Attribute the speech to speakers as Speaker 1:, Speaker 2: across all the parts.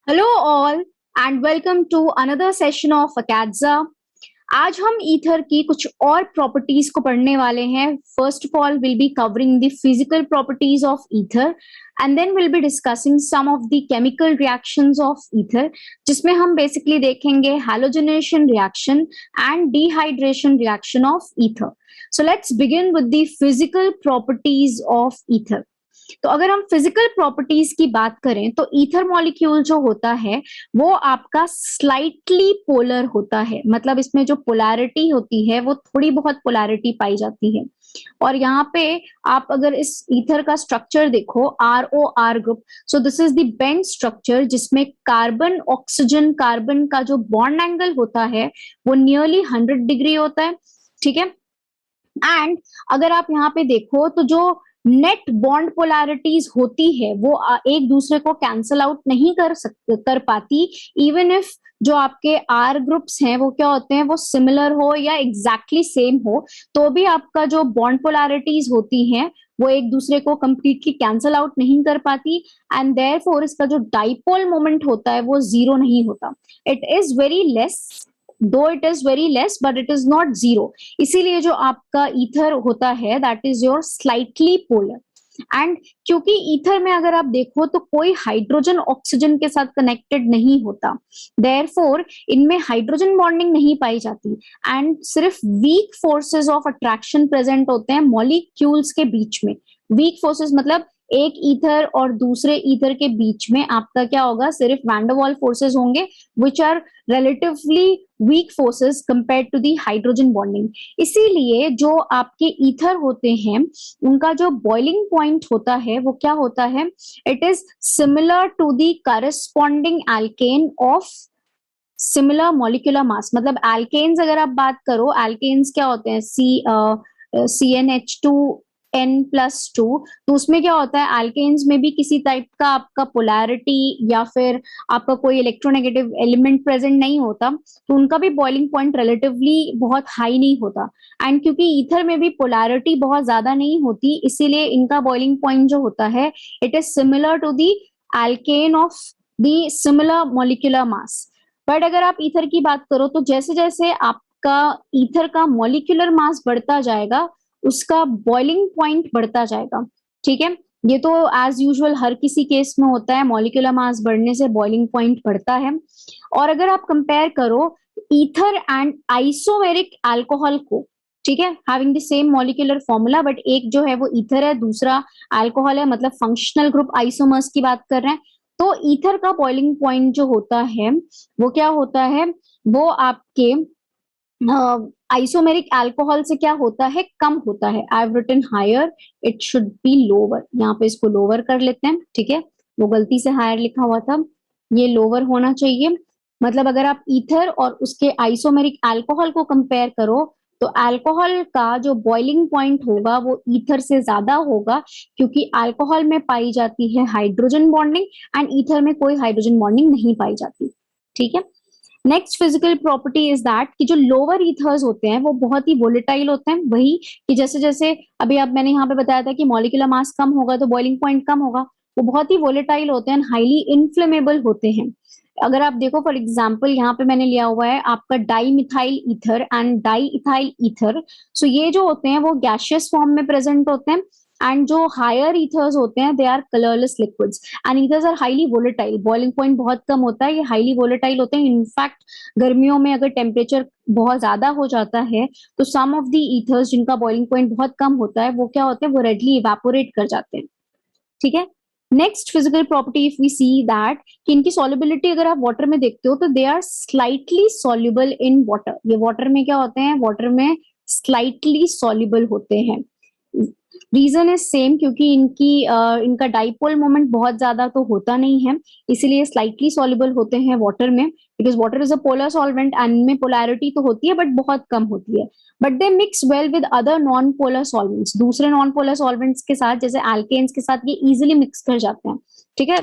Speaker 1: Hello all and welcome to another session of Acadza. आज हम ether की कुछ और प्रॉपर्टीज को पढ़ने वाले हैं। First of all will be covering the physical properties of ether and then will be discussing some of the chemical reactions of ether, जिसमें हम बेसिकली देखेंगे halogenation reaction and dehydration reaction of ether. So let's begin with the physical properties of ether. तो अगर हम physical properties की बात करें तो ईथर मॉलिक्यूल जो होता है वो आपका स्लाइटली पोलर होता है, मतलब इसमें जो पोलैरिटी होती है वो थोड़ी बहुत पोलैरिटी पाई जाती है। और यहाँ पे आप अगर इस ईथर का स्ट्रक्चर देखो, R O R group, so this is the bend structure जिसमें कार्बन ऑक्सीजन कार्बन का जो बॉन्ड एंगल होता है वो नियरली 100 डिग्री होता है। ठीक है। एंड अगर आप यहाँ पे देखो तो जो नेट बॉन्ड पोलैरिटीज होती है वो एक दूसरे को कैंसल आउट नहीं कर पाती, इवन इफ जो आपके आर ग्रुप्स हैं वो क्या होते हैं, वो सिमिलर हो या एग्जैक्टली सेम हो, तो भी आपका जो बॉन्ड पोलैरिटीज होती हैं वो एक दूसरे को कंप्लीटली कैंसल आउट नहीं कर पाती। एंड देयरफॉर इसका जो डाइपोल मोमेंट होता है वो जीरो नहीं होता। इट इज वेरी लेस, दो it is very less but it is not zero. इसीलिए जो आपका ईथर होता है that is your slightly polar. And क्योंकि ईथर में अगर आप देखो तो कोई हाइड्रोजन ऑक्सीजन के साथ कनेक्टेड नहीं होता, देयरफॉर इनमें हाइड्रोजन बॉन्डिंग नहीं पाई जाती एंड सिर्फ weak forces of attraction present होते हैं मॉलिक्यूल्स के बीच में। वीक फोर्सेस मतलब एक ईथर और दूसरे ईथर के बीच में आपका क्या होगा, सिर्फ वैंडरवाल फोर्सेस होंगे which are relatively weak forces compared to the hydrogen bonding। इसीलिए जो आपके ईथर होते हैं उनका जो बॉइलिंग पॉइंट होता है वो क्या होता है, it is similar to the corresponding alkane of similar molecular mass. मतलब एल्केन्स अगर आप बात करो, एल्केन्स क्या होते हैं, CnH2n+2, तो उसमें क्या होता है, एल्केन्स में भी किसी टाइप का आपका पोलैरिटी या फिर आपका कोई इलेक्ट्रोनेगेटिव एलिमेंट प्रेजेंट नहीं होता, तो उनका भी बॉइलिंग पॉइंट रिलेटिवली बहुत हाई नहीं होता। एंड क्योंकि ईथर में भी पोलैरिटी बहुत ज्यादा नहीं होती, इसीलिए इनका बॉइलिंग पॉइंट जो होता है it is similar to the alkane of the similar molecular mass. But अगर आप ईथर की बात करो तो जैसे जैसे आपका ईथर का मॉलिक्यूलर मास बढ़ता जाएगा उसका बॉइलिंग पॉइंट बढ़ता जाएगा। ठीक है। ये तो एज यूजुअल हर किसी केस में होता है, मॉलिक्यूलर मास बढ़ने से बॉइलिंग पॉइंट बढ़ता है। और अगर आप कंपेयर करो ईथर एंड आइसोमेरिक अल्कोहल को, ठीक है, having the same molecular formula, but एक जो है वो ईथर है दूसरा अल्कोहल है, मतलब फंक्शनल ग्रुप आइसोमर्स की बात कर रहे हैं, तो ईथर का बॉइलिंग पॉइंट जो होता है वो क्या होता है, वो आपके आइसोमेरिक अल्कोहल से क्या होता है, कम होता है। I have written higher, it should be lower, यहाँ पे इसको लोअर कर लेते हैं। ठीक है, वो गलती से हायर लिखा हुआ था, ये लोअर होना चाहिए। मतलब अगर आप ईथर और उसके आइसोमेरिक अल्कोहल को कंपेयर करो तो अल्कोहल का जो बॉइलिंग पॉइंट होगा वो ईथर से ज्यादा होगा, क्योंकि अल्कोहल में पाई जाती है हाइड्रोजन बॉन्डिंग एंड ईथर में कोई हाइड्रोजन बॉन्डिंग नहीं पाई जाती। ठीक है। Next physical property is that कि जो लोअर ईथर्स होते हैं वो बहुत ही वोलेटाइल होते हैं। वही कि जैसे जैसे अभी अब मैंने यहाँ पे बताया था कि मॉलिक्यूलर मास कम होगा तो बॉइलिंग पॉइंट कम होगा, वो बहुत ही वोलेटाइल होते हैं, हाईली इन्फ्लेमेबल होते हैं। अगर आप देखो फॉर एग्जाम्पल यहाँ पे मैंने लिया हुआ है आपका dimethyl ether and diethyl ether. So ये जो होते हैं वो गैशियस फॉर्म में प्रेजेंट होते हैं एंड जो हायर ईथर्स होते हैं they are colourless liquids and ethers are highly volatile. Boiling point बहुत कम होता है, ये हाईली वोलेटाइल होते हैं। इनफैक्ट गर्मियों में अगर टेम्परेचर बहुत ज्यादा हो जाता है तो सम ऑफ द ईथर्स जिनका बॉइलिंग पॉइंट बहुत कम होता है वो क्या होते हैं, वो रेडली इवेपोरेट कर जाते हैं। ठीक है। Next physical property if we see that कि इनकी सॉल्युबिलिटी अगर आप वाटर में देखते हो तो they are slightly soluble in water. ये वाटर में क्या होते हैं, वाटर में स्लाइटली सॉल्युबल होते हैं। रीजन इज सेम, क्योंकि इनका डाइपोल मोमेंट बहुत ज्यादा तो होता नहीं है, इसीलिए स्लाइटली सॉल्युबल होते हैं वाटर में, because water is a polar solvent and में पोलैरिटी तो होती है बट बहुत कम होती है। But they mix well with other non polar solvents, दूसरे नॉन पोलर सॉल्वेंट्स के साथ जैसे एल्केन्स के साथ ये इजिली मिक्स कर जाते हैं। ठीक है।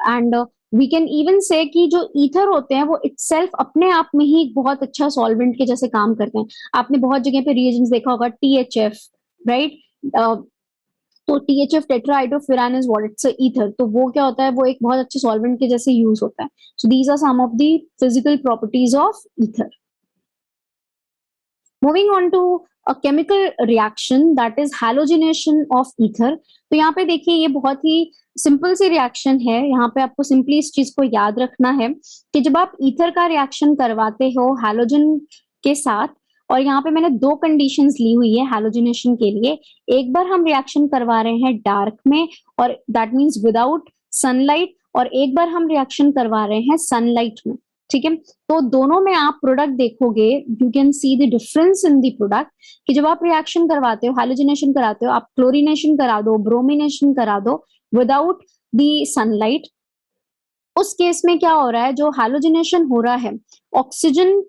Speaker 1: एंड वी कैन इवन से कि जो ईथर होते हैं वो इटसेल्फ अपने आप में ही एक बहुत अच्छा सॉल्वेंट के जैसे काम करते हैं। आपने बहुत जगह पे रिएजेंट्स देखा होगा, THF, राइट। तो THF tetrahydrofuran is what? It's a ether. तो वो क्या होता है, वो एक बहुत अच्छे सॉल्वेंट के जैसे यूज होता है. So these are some of the physical properties of ether. Moving on to a chemical reaction, that is halogenation of ether. तो यहाँ पे देखिए ये बहुत ही सिंपल सी रिएक्शन है. यहाँ पे आपको सिंपली इस चीज को याद रखना है कि जब आप ईथर का रिएक्शन करवाते हो हैलोजन के साथ, और यहाँ पे मैंने दो कंडीशंस ली हुई है हैलोजिनेशन के लिए. एक बार हम रिएक्शन करवा रहे हैं डार्क में, और दैट मींस विदाउट सनलाइट, और एक बार हम रिएक्शन करवा रहे हैं सनलाइट में. ठीक है, तो दोनों में आप प्रोडक्ट देखोगे, you can see the difference in the product, कि जब आप रिएक्शन करवाते हो, हैलोजिनेशन कराते हो, आप क्लोरीनेशन करा दो, ब्रोमिनेशन करा दो विदाउट द सनलाइट, उस केस में क्या हो रहा है, जो हैलोजिनेशन हो रहा है, ऑक्सीजन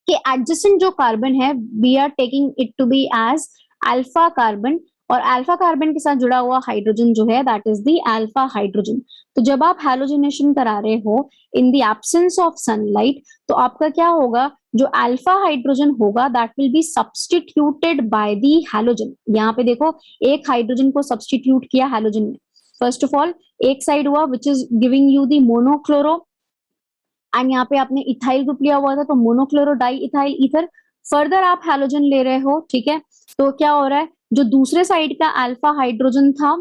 Speaker 1: कि एडजेसेंट जो कार्बन है, we are taking it to be as alpha carbon, और अल्फा कार्बन के साथ जुड़ा हुआ हाइड्रोजन जो है that is the alpha hydrogen. तो जब आप हैलोजिनेशन करा रहे हो in the absence of sunlight, तो आपका क्या होगा, जो अल्फा हाइड्रोजन होगा that will be substituted by the halogen. यहाँ पे देखो एक हाइड्रोजन को सब्स्टिट्यूट किया हैलोजन में. फर्स्ट ऑफ ऑल एक साइड हुआ which is giving you the monochloro, and यहाँ पे आपने इथाइल ग्रुप लिया हुआ था तो monochloro di ethyl ether. Further आप हैलोजन ले रहे हो, ठीक है, तो क्या हो रहा है, जो दूसरे साइड का अल्फा हाइड्रोजन था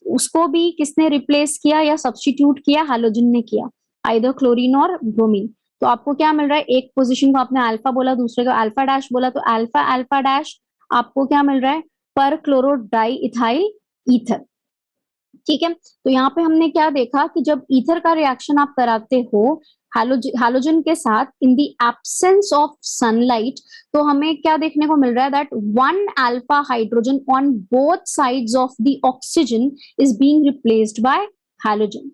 Speaker 1: उसको भी किसने रिप्लेस किया या सब्स्टिट्यूट किया, हैलोजन ने किया, आइदर क्लोरीन और ब्रोमीन. तो आपको क्या मिल रहा है, एक पोजीशन को आपने अल्फा बोला, दूसरे को अल्फा डैश बोला, तो अल्फा अल्फा डैश आपको क्या मिल रहा है, पर क्लोरो डाई इथाइल ईथर. ठीक है, तो यहाँ पे हमने क्या देखा कि जब ईथर का रिएक्शन आप कराते हो हैलोजन के साथ इन द एब्सेंस ऑफ सनलाइट, तो हमें क्या देखने को मिल रहा है, that one alpha hydrogen on both sides of the oxygen is being replaced by halogen.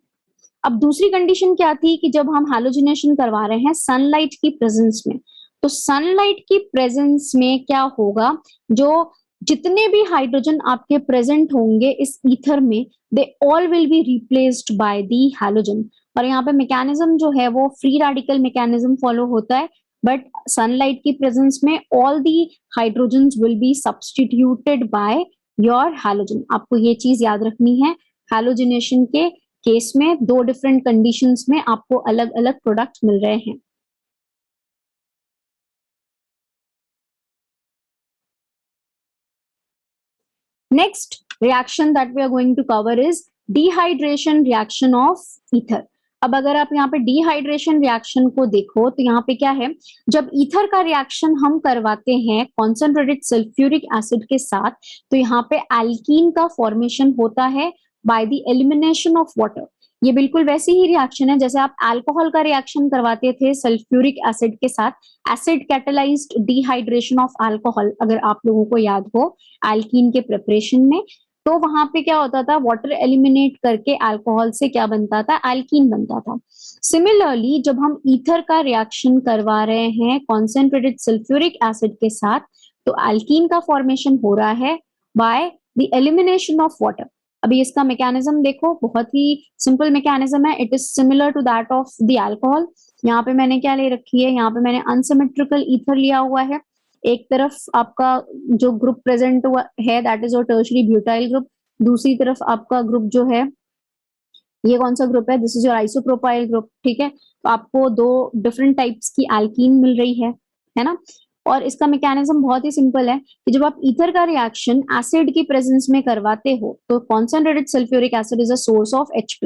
Speaker 1: अब दूसरी कंडीशन क्या थी कि जब हम हैलोजिनेशन करवा रहे हैं सनलाइट की प्रेजेंस में, तो सनलाइट की प्रेजेंस में क्या होगा, जो जितने भी हाइड्रोजन आपके प्रेजेंट होंगे इस ईथर में, they all will be replaced by the halogen. और यहाँ पे मैकेनिज्म जो है वो फ्री रेडिकल मैकेनिज्म फॉलो होता है, बट सनलाइट की प्रेजेंस में all the hydrogens will be substituted by your halogen. आपको ये चीज याद रखनी है, हैलोजिनेशन के केस में दो डिफरेंट कंडीशंस में आपको अलग अलग प्रोडक्ट मिल रहे हैं. Next reaction that we are going to cover is dehydration reaction of ether. अब अगर आप यहाँ पे डिहाइड्रेशन रिएक्शन को देखो तो यहाँ पे क्या है, जब ईथर का रिएक्शन हम करवाते हैं कॉन्सेंट्रेटेड सल्फ्यूरिक एसिड के साथ, तो यहाँ पे एल्कीन का फॉर्मेशन होता है by the elimination of water. ये बिल्कुल वैसी ही रिएक्शन है जैसे आप अल्कोहल का रिएक्शन करवाते थे सल्फ्यूरिक एसिड के साथ, acid catalysed dehydration of alcohol, अगर आप लोगों को याद हो एल्कीन के प्रिपरेशन में, तो वहां पे क्या होता था, वाटर एलिमिनेट करके अल्कोहल से क्या बनता था, एल्कीन बनता था. सिमिलरली जब हम ईथर का रिएक्शन करवा रहे हैं कॉन्सेंट्रेटेड सल्फ्यूरिक एसिड के साथ, तो एल्कीन का फॉर्मेशन हो रहा है by the elimination of water. अभी इसका मैकेनिज्म देखो, बहुत ही सिंपल मैकेनिज्म है, it is similar to that of the alcohol. यहाँ पे मैंने क्या ले रखी है, यहाँ पे मैंने अनसिमेट्रिकल ईथर लिया हुआ है. एक तरफ आपका जो ग्रुप प्रेजेंट हुआ है that is your tertiary butyl group, दूसरी तरफ आपका ग्रुप जो है ये कौन सा ग्रुप है, this is your isopropyl group. ठीक है, तो आपको दो डिफरेंट टाइप्स की एल्कीन मिल रही है ना. और इसका मैकेनिज्म बहुत ही सिंपल है कि जब आप ईथर का रिएक्शन एसिड की प्रेजेंस में करवाते हो तो concentrated sulphuric acid is a source of H+,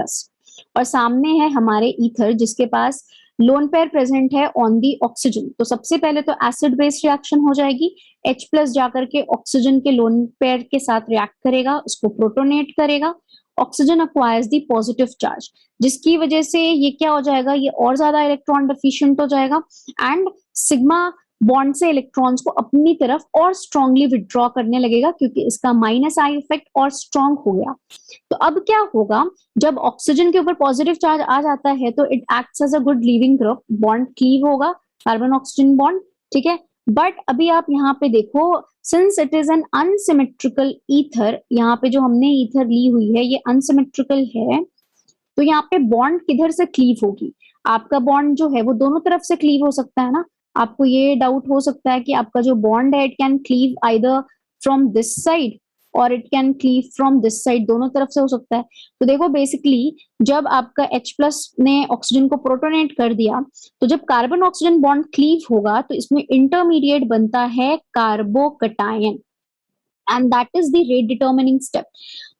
Speaker 1: और सामने है हमारे ईथर जिसके पास लोन पेयर प्रेजेंट है ऑन दी ऑक्सीजन. तो सबसे पहले तो एसिड बेस्ड रिएक्शन हो जाएगी, H+ जाकर के ऑक्सीजन के लोन पेयर के साथ रिएक्ट करेगा, उसको प्रोटोनेट करेगा, oxygen acquires the positive charge, जिसकी वजह से ये क्या हो जाएगा, ये और ज्यादा इलेक्ट्रॉन डेफिशिएंट हो जाएगा एंड सिग्मा बॉन्ड से इलेक्ट्रॉन्स को अपनी तरफ और स्ट्रांगली विड्रॉ करने लगेगा, क्योंकि इसका माइनस आई इफेक्ट और स्ट्रांग हो गया. तो अब क्या होगा, जब ऑक्सीजन के ऊपर पॉजिटिव चार्ज आ जाता है तो it acts as a good leaving group, bond cleave होगा, कार्बन ऑक्सीजन बॉन्ड. ठीक है, बट अभी आप यहाँ पे देखो, since it is an unsymmetrical ether, यहाँ पे जो हमने ईथर ली हुई है ये अनसिमेट्रिकल है, तो यहाँ पे बॉन्ड किधर से क्लीव होगी, आपका बॉन्ड जो है वो दोनों तरफ से क्लीव हो सकता है ना. आपको ये डाउट हो सकता है कि आपका जो बॉन्ड है it can cleave either from this side और it can cleave from this side, दोनों तरफ से हो सकता है। तो देखो बेसिकली जब आपका H+ ने ऑक्सीजन को प्रोटोनेट कर दिया, तो जब कार्बन ऑक्सीजन बॉन्ड क्लीव होगा तो इसमें इंटरमीडिएट बनता है carbocation, and that is the rate determining step.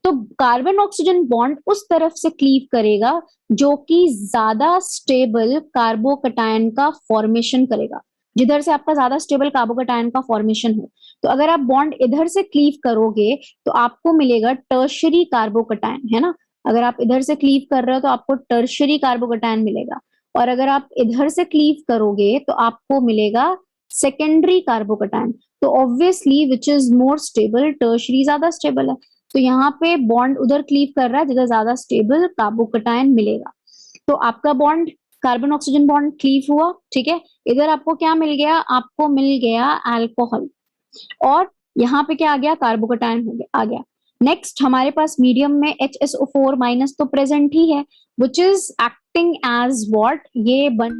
Speaker 1: तो कार्बन ऑक्सीजन बॉन्ड उस तरफ से क्लीव करेगा जो कि ज्यादा स्टेबल कार्बोकटायन का फॉर्मेशन करेगा, जिधर से आपका ज्यादा स्टेबल कार्बोकटायन का फॉर्मेशन हो। तो अगर आप बॉन्ड इधर से क्लीव करोगे तो आपको मिलेगा टर्शरी कार्बोकटायन, है ना। अगर आप इधर से क्लीव कर रहे हो तो आपको टर्शरी कार्बोकटायन मिलेगा, और अगर आप इधर से क्लीव करोगे तो आपको मिलेगा सेकेंडरी कार्बोकटायन। तो obviously which is more stable, tertiary ज्यादा स्टेबल है। तो यहाँ पे बॉन्ड उधर क्लीव कर रहा है जिधर ज्यादा स्टेबल कार्बोकटायन मिलेगा। तो आपका bond carbon oxygen bond cleave हुआ, ठीक है। इधर आपको क्या मिल गया, आपको मिल गया अल्कोहल, और यहाँ पे क्या आ गया, कार्बोकटायन हो गया आ गया। नेक्स्ट हमारे पास मीडियम में HSO4- तो प्रेजेंट ही है, which is acting as what, ये बन